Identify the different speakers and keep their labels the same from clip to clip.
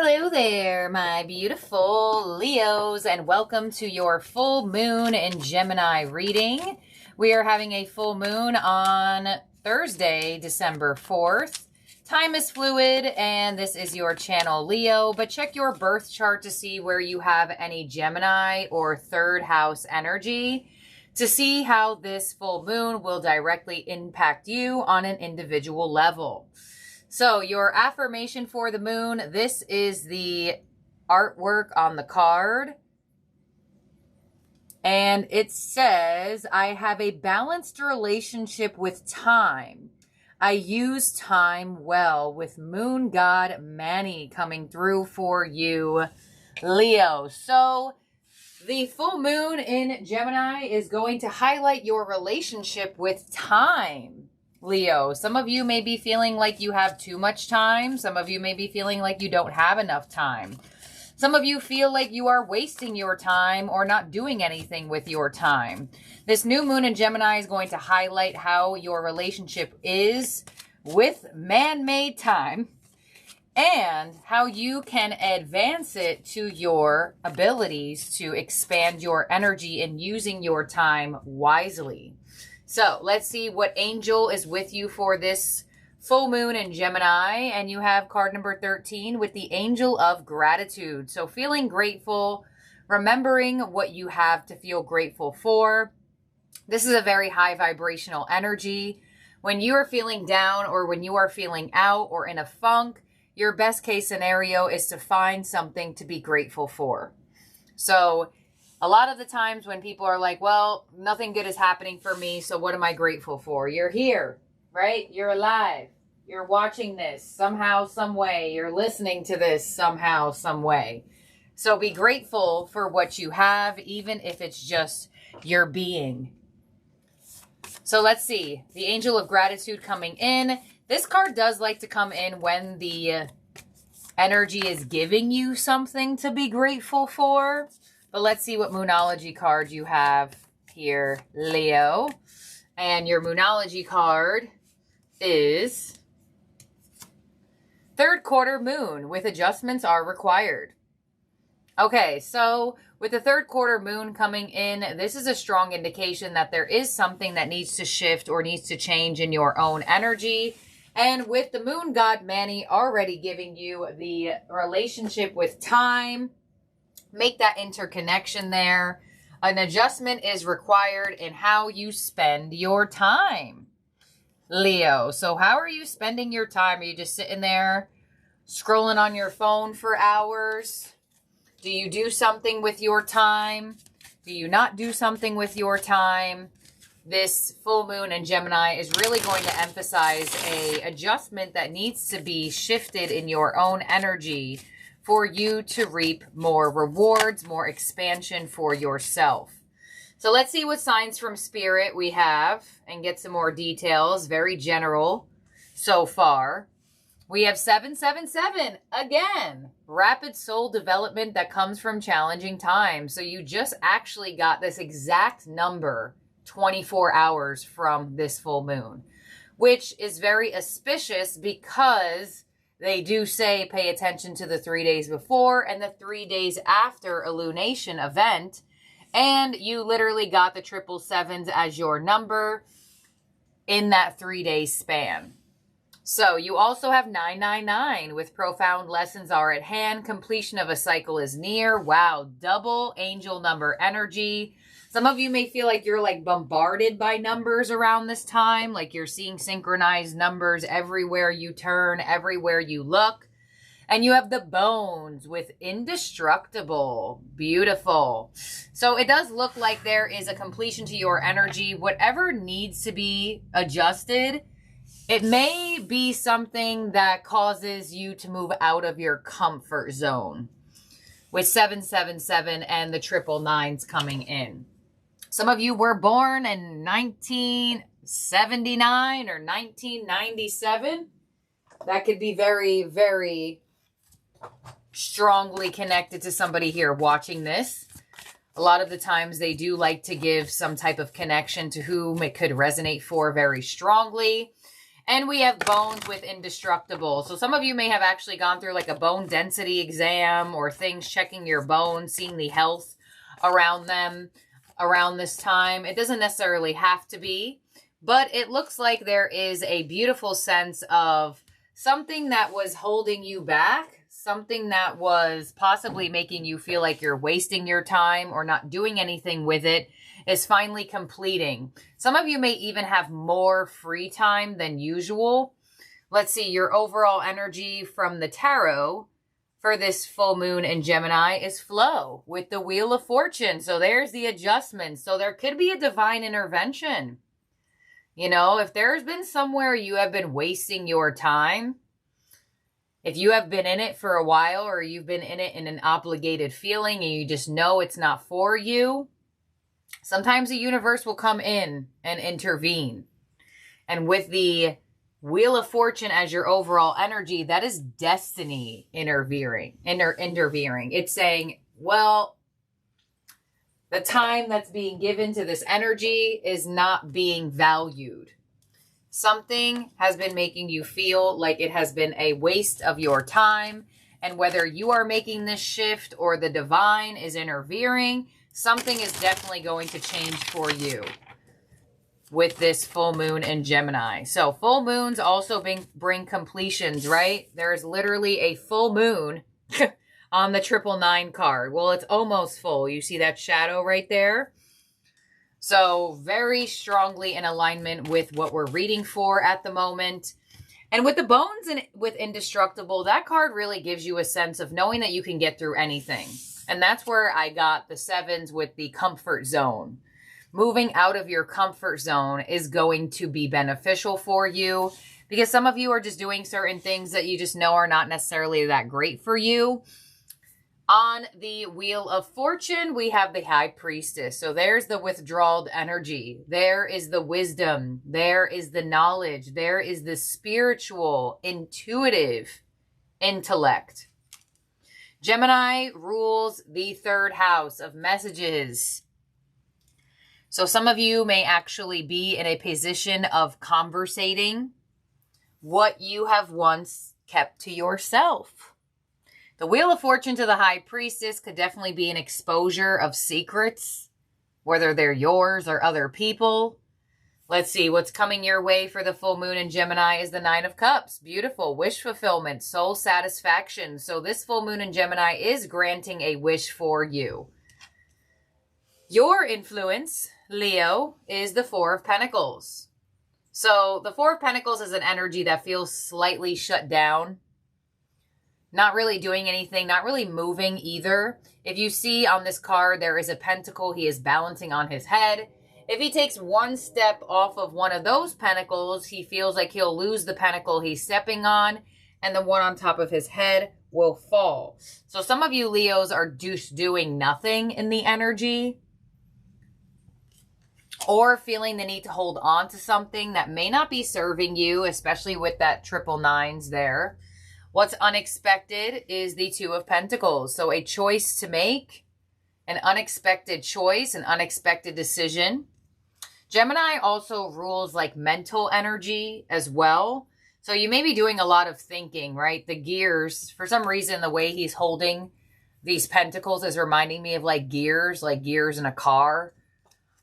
Speaker 1: Hello there, my beautiful Leos, and welcome to your full moon in Gemini reading. We are having a full moon on Thursday, December 4th. Time is fluid, and this is your channel, Leo, but check your birth chart to see where you have any Gemini or third house energy to see how this full moon will directly impact you on an individual level. So your affirmation for the moon, this is the artwork on the card. And it says, I have a balanced relationship with time. I use time well, with moon god Mani coming through for you, Leo. So the full moon in Gemini is going to highlight your relationship with time, Leo. Some of you may be feeling like you have too much time. Some of you may be feeling like you don't have enough time. Some of you feel like you are wasting your time or not doing anything with your time. This new moon in Gemini is going to highlight how your relationship is with man-made time and how you can advance it to your abilities to expand your energy and using your time wisely. So let's see what angel is with you for this full moon in Gemini. And you have card number 13 with the angel of gratitude. So feeling grateful, remembering what you have to feel grateful for. This is a very high vibrational energy. When you are feeling down or when you are feeling out or in a funk, your best case scenario is to find something to be grateful for. So a lot of the times when people are like, well, nothing good is happening for me, so what am I grateful for? You're here, right? You're alive. You're watching this somehow, some way. You're listening to this somehow, some way. So be grateful for what you have, even if it's just your being. So let's see. The angel of gratitude coming in. This card does like to come in when the energy is giving you something to be grateful for. But let's see what Moonology card you have here, Leo. And your Moonology card is third quarter moon with adjustments are required. Okay, so with the third quarter moon coming in, this is a strong indication that there is something that needs to shift or needs to change in your own energy. And with the moon god Mani already giving you the relationship with time, make that interconnection there. An adjustment is required in how you spend your time, Leo. So how are you spending your time? Are you just sitting there scrolling on your phone for hours? Do you do something with your time? Do you not do something with your time? This full moon in Gemini is really going to emphasize an adjustment that needs to be shifted in your own energy for you to reap more rewards, more expansion for yourself. So let's see what signs from Spirit we have and get some more details. Very general so far. We have 777 again. Rapid soul development that comes from challenging times. So you just actually got this exact number 24 hours from this full moon, which is very auspicious because they do say pay attention to the 3 days before and the 3 days after a lunation event. And you literally got the 777s as your number in that 3 day span. So you also have 999 with profound lessons are at hand. Completion of a cycle is near. Wow, double angel number energy. Some of you may feel like you're like bombarded by numbers around this time, like you're seeing synchronized numbers everywhere you turn, everywhere you look. And you have the bones with indestructible. Beautiful. So it does look like there is a completion to your energy. Whatever needs to be adjusted, it may be something that causes you to move out of your comfort zone with 777 and the 999s coming in. Some of you were born in 1979 or 1997. That could be very, very strongly connected to somebody here watching this. A lot of the times they do like to give some type of connection to whom it could resonate for very strongly. And we have bones with indestructible. So some of you may have actually gone through like a bone density exam or things, checking your bones, seeing the health around them around this time. It doesn't necessarily have to be, but it looks like there is a beautiful sense of something that was holding you back, something that was possibly making you feel like you're wasting your time or not doing anything with it, is finally completing. Some of you may even have more free time than usual. Let's see, your overall energy from the tarot for this full moon in Gemini is flow with the Wheel of Fortune. So there's the adjustment. So there could be a divine intervention. You know, if there's been somewhere you have been wasting your time, if you have been in it for a while or you've been in it in an obligated feeling and you just know it's not for you, sometimes the universe will come in and intervene. And with the Wheel of Fortune as your overall energy, that is destiny interfering. It's saying, well, the time that's being given to this energy is not being valued. Something has been making you feel like it has been a waste of your time. And whether you are making this shift or the divine is interfering, something is definitely going to change for you with this full moon in Gemini. So full moons also bring completions, right? There's literally a full moon on the 999 card. Well, it's almost full. You see that shadow right there? So very strongly in alignment with what we're reading for at the moment. And with the bones and with indestructible, that card really gives you a sense of knowing that you can get through anything. And that's where I got the sevens with the comfort zone. Moving out of your comfort zone is going to be beneficial for you because some of you are just doing certain things that you just know are not necessarily that great for you. On the Wheel of Fortune, we have the High Priestess. So there's the withdrawal energy. There is the wisdom. There is the knowledge. There is the spiritual, intuitive intellect. Gemini rules the third house of messages. So some of you may actually be in a position of conversating what you have once kept to yourself. The Wheel of Fortune to the High Priestess could definitely be an exposure of secrets, whether they're yours or other people. Let's see, what's coming your way for the full moon in Gemini is the Nine of Cups. Beautiful. Wish fulfillment, soul satisfaction. So this full moon in Gemini is granting a wish for you. Your influence, Leo, is the Four of Pentacles. So the Four of Pentacles is an energy that feels slightly shut down. Not really doing anything, not really moving either. If you see on this card, there is a pentacle he is balancing on his head. If he takes one step off of one of those pentacles, he feels like he'll lose the pentacle he's stepping on, and the one on top of his head will fall. So some of you Leos are just doing nothing in the energy, or feeling the need to hold on to something that may not be serving you, especially with that 999s there. What's unexpected is the Two of Pentacles. So a choice to make, an unexpected choice, an unexpected decision. Gemini also rules like mental energy as well. So you may be doing a lot of thinking, right? The gears, for some reason, the way he's holding these pentacles is reminding me of like gears in a car.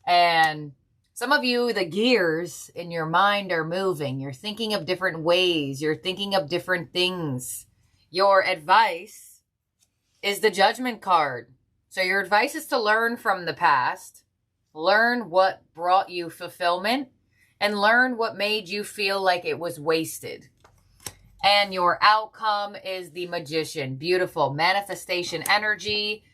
Speaker 1: And some of you, the gears in your mind are moving. You're thinking of different ways. You're thinking of different things. Your advice is the Judgment card. So your advice is to learn from the past, learn what brought you fulfillment, and learn what made you feel like it was wasted. And your outcome is the Magician. Beautiful manifestation energy.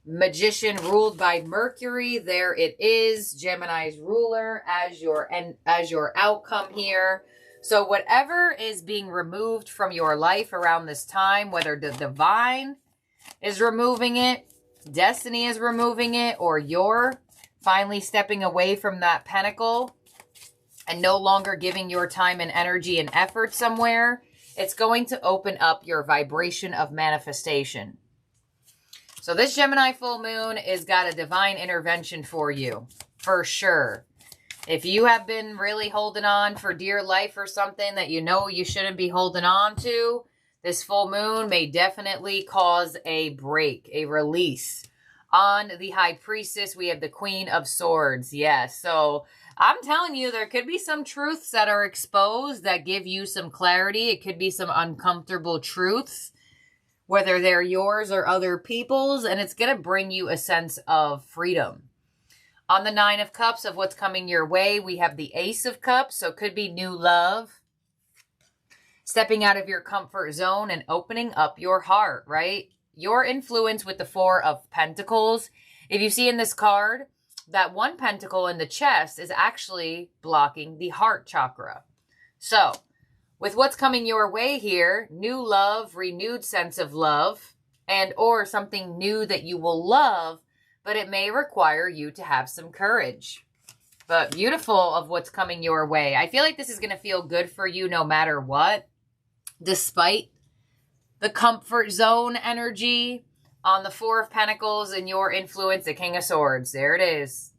Speaker 1: Magician ruled by Mercury. There it is. Gemini's ruler as your outcome here. So whatever is being removed from your life around this time, whether the divine is removing it, destiny is removing it, or you're finally stepping away from that pentacle and no longer giving your time and energy and effort somewhere, it's going to open up your vibration of manifestation. So this Gemini full moon has got a divine intervention for you, for sure. If you have been really holding on for dear life or something that you know you shouldn't be holding on to, this full moon may definitely cause a break, a release. On the High Priestess, we have the Queen of Swords. Yes, so I'm telling you, there could be some truths that are exposed that give you some clarity. It could be some uncomfortable truths, whether they're yours or other people's, and it's going to bring you a sense of freedom. On the Nine of Cups of what's coming your way, we have the Ace of Cups, so it could be new love. Stepping out of your comfort zone and opening up your heart, right? Your influence with the Four of Pentacles. If you see in this card, that one pentacle in the chest is actually blocking the heart chakra. So, with what's coming your way here, new love, renewed sense of love, and or something new that you will love, but it may require you to have some courage. But beautiful of what's coming your way. I feel like this is going to feel good for you no matter what. Despite the comfort zone energy on the Four of Pentacles and your influence, the King of Swords. There it is.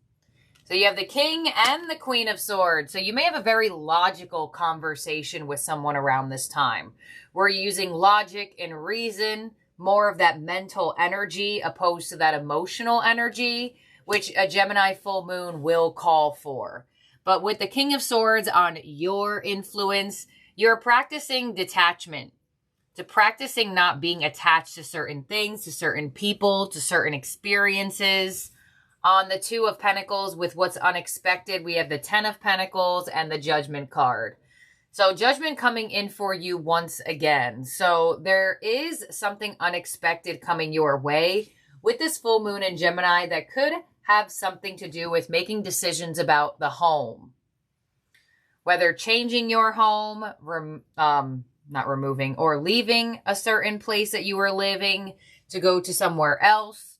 Speaker 1: So you have the King and the Queen of Swords. So you may have a very logical conversation with someone around this time. We're using logic and reason, more of that mental energy opposed to that emotional energy, which a Gemini full moon will call for. But with the King of Swords on your influence, you're practicing detachment, to practicing not being attached to certain things, to certain people, to certain experiences. On the Two of Pentacles, with what's unexpected, we have the Ten of Pentacles and the Judgment card. So Judgment coming in for you once again. So there is something unexpected coming your way with this full moon in Gemini that could have something to do with making decisions about the home. Whether changing your home, not removing, or leaving a certain place that you were living to go to somewhere else.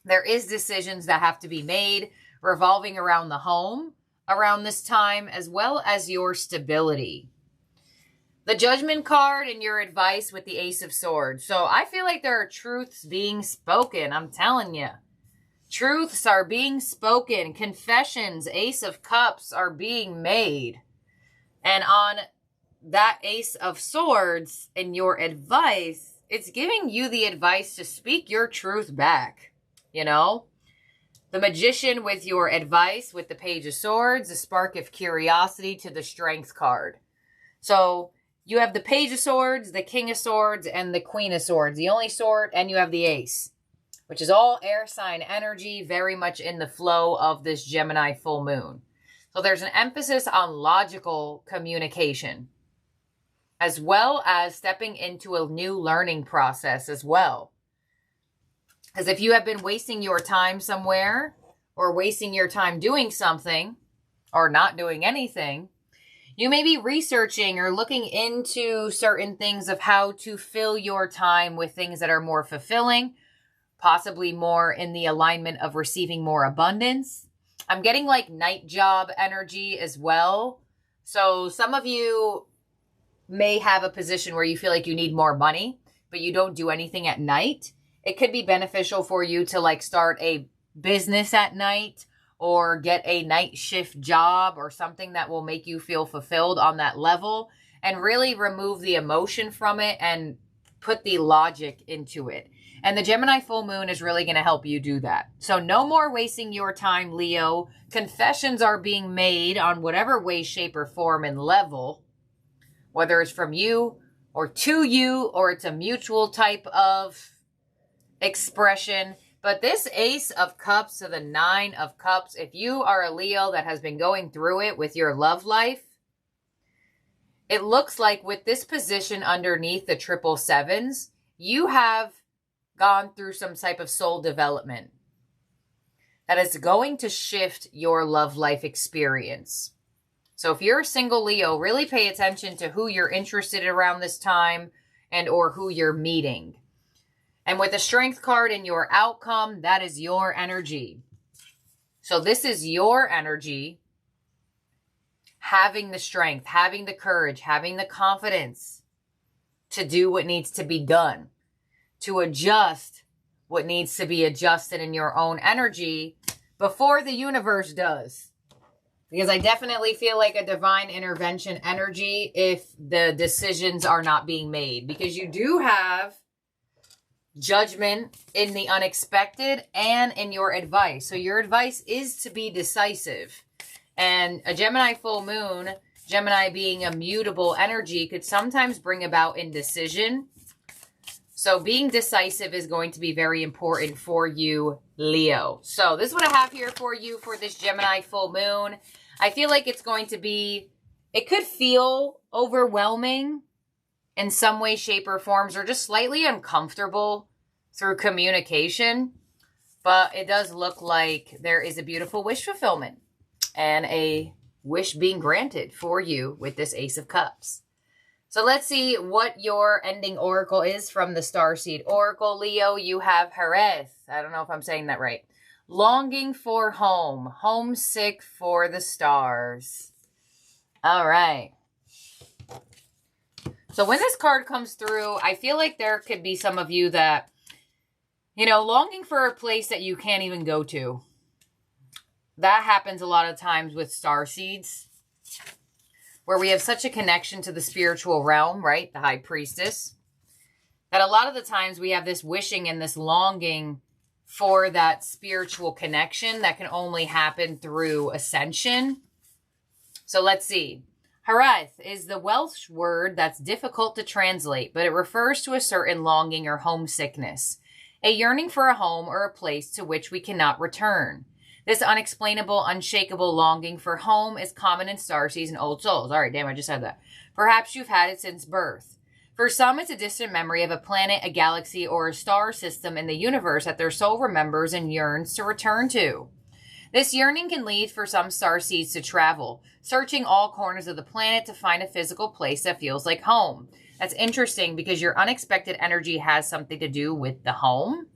Speaker 1: There is decisions that have to be made revolving around the home around this time, as well as your stability. The Judgment card and your advice with the Ace of Swords. So I feel like there are truths being spoken. I'm telling you. Truths are being spoken. Confessions, Ace of Cups are being made. And on that Ace of Swords and your advice, it's giving you the advice to speak your truth back, you know? The Magician with your advice with the Page of Swords, the Spark of Curiosity to the Strength card. So you have the Page of Swords, the King of Swords, and the Queen of Swords. The only sword, and you have the Ace, which is all air sign energy, very much in the flow of this Gemini full moon. So there's an emphasis on logical communication, as well as stepping into a new learning process as well. Because if you have been wasting your time somewhere, or wasting your time doing something, or not doing anything, you may be researching or looking into certain things of how to fill your time with things that are more fulfilling, possibly more in the alignment of receiving more abundance. I'm getting like night job energy as well. So some of you may have a position where you feel like you need more money, but you don't do anything at night. It could be beneficial for you to like start a business at night or get a night shift job or something that will make you feel fulfilled on that level and really remove the emotion from it and put the logic into it. And the Gemini full moon is really going to help you do that. So no more wasting your time, Leo. Confessions are being made on whatever way, shape, or form and level, whether it's from you or to you, or it's a mutual type of expression. But this Ace of Cups to the Nine of Cups, if you are a Leo that has been going through it with your love life, it looks like with this position underneath the triple sevens, you have gone through some type of soul development that is going to shift your love life experience. So if you're a single Leo, really pay attention to who you're interested in around this time and or who you're meeting. And with the Strength card and your outcome, that is your energy. So this is your energy, having the strength, having the courage, having the confidence to do what needs to be done, to adjust what needs to be adjusted in your own energy before the universe does. Because I definitely feel like a divine intervention energy if the decisions are not being made. Because you do have judgment in the unexpected and in your advice. So your advice is to be decisive. And a Gemini full moon, Gemini being a mutable energy, could sometimes bring about indecision. So being decisive is going to be very important for you, Leo. So this is what I have here for you for this Gemini full moon. I feel like it's going to be, it could feel overwhelming in some way, shape, or forms, or just slightly uncomfortable through communication. But it does look like there is a beautiful wish fulfillment and a wish being granted for you with this Ace of Cups. So let's see what your ending oracle is from the Starseed Oracle. Leo, you have Jerez. I don't know if I'm saying that right. Longing for home. Homesick for the stars. All right. So when this card comes through, I feel like there could be some of you that, you know, longing for a place that you can't even go to. That happens a lot of times with starseeds, where we have such a connection to the spiritual realm, right? The High Priestess. That a lot of the times we have this wishing and this longing for that spiritual connection that can only happen through ascension. So let's see. Harith is the Welsh word that's difficult to translate, but it refers to a certain longing or homesickness, a yearning for a home or a place to which we cannot return. This unexplainable, unshakable longing for home is common in starseeds and old souls. All right, damn, I just said that. Perhaps you've had it since birth. For some, it's a distant memory of a planet, a galaxy, or a star system in the universe that their soul remembers and yearns to return to. This yearning can lead for some starseeds to travel, searching all corners of the planet to find a physical place that feels like home. That's interesting because your unexpected energy has something to do with the home.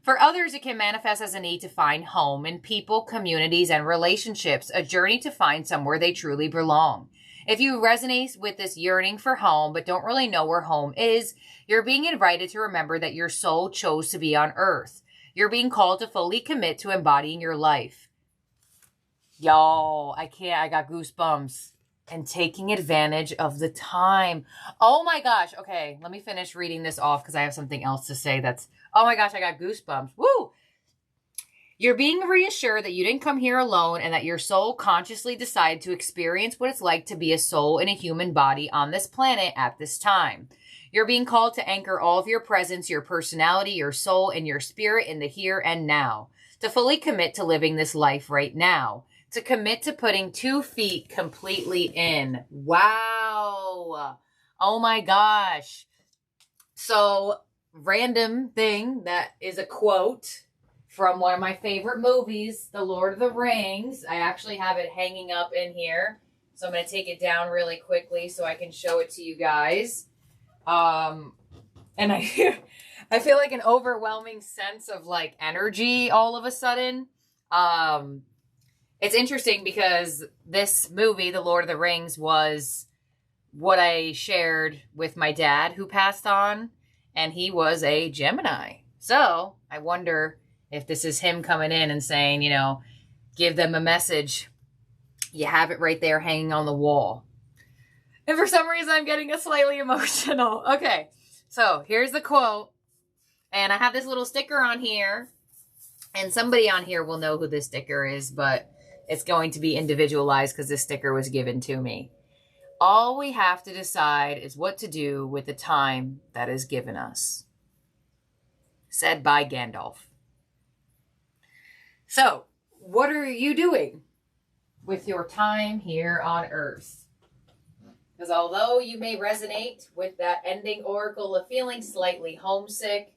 Speaker 1: For others, it can manifest as a need to find home in people, communities, and relationships, a journey to find somewhere they truly belong. If you resonate with this yearning for home but don't really know where home is, you're being invited to remember that your soul chose to be on Earth. You're being called to fully commit to embodying your life. Y'all, I can't. I got goosebumps. And taking advantage of the time. Oh my gosh. Okay, let me finish reading this off because I have something else to say that's... Oh my gosh, I got goosebumps. Woo! You're being reassured that you didn't come here alone and that your soul consciously decided to experience what it's like to be a soul in a human body on this planet at this time. You're being called to anchor all of your presence, your personality, your soul, and your spirit in the here and now. To fully commit to living this life right now. To commit to putting 2 feet completely in. Wow. Oh my gosh. So, random thing that is a quote from one of my favorite movies, The Lord of the Rings. I actually have it hanging up in here. So I'm going to take it down really quickly so I can show it to you guys. And I feel like an overwhelming sense of like energy all of a sudden. It's interesting because this movie, The Lord of the Rings, was what I shared with my dad who passed on, and he was a Gemini. So I wonder if this is him coming in and saying, you know, give them a message. You have it right there hanging on the wall. And for some reason, I'm getting a slightly emotional. Okay, so here's the quote. And I have this little sticker on here. And somebody on here will know who this sticker is, but it's going to be individualized because this sticker was given to me. All we have to decide is what to do with the time that is given us. Said by Gandalf. So, what are you doing with your time here on Earth? Because although you may resonate with that ending oracle of feeling slightly homesick,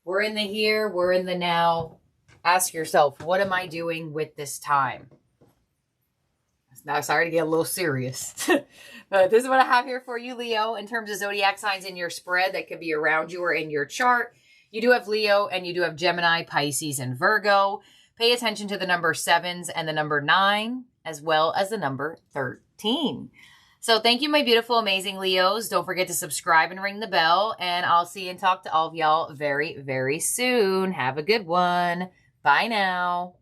Speaker 1: we're in the here, we're in the now. Ask yourself, what am I doing with this time? Now, sorry to get a little serious. But this is what I have here for you, Leo, in terms of zodiac signs in your spread that could be around you or in your chart. You do have Leo and you do have Gemini, Pisces, and Virgo. Pay attention to the number 7s and the number 9, as well as the number 13. So thank you, my beautiful, amazing Leos. Don't forget to subscribe and ring the bell. And I'll see and talk to all of y'all very, very soon. Have a good one. Bye now.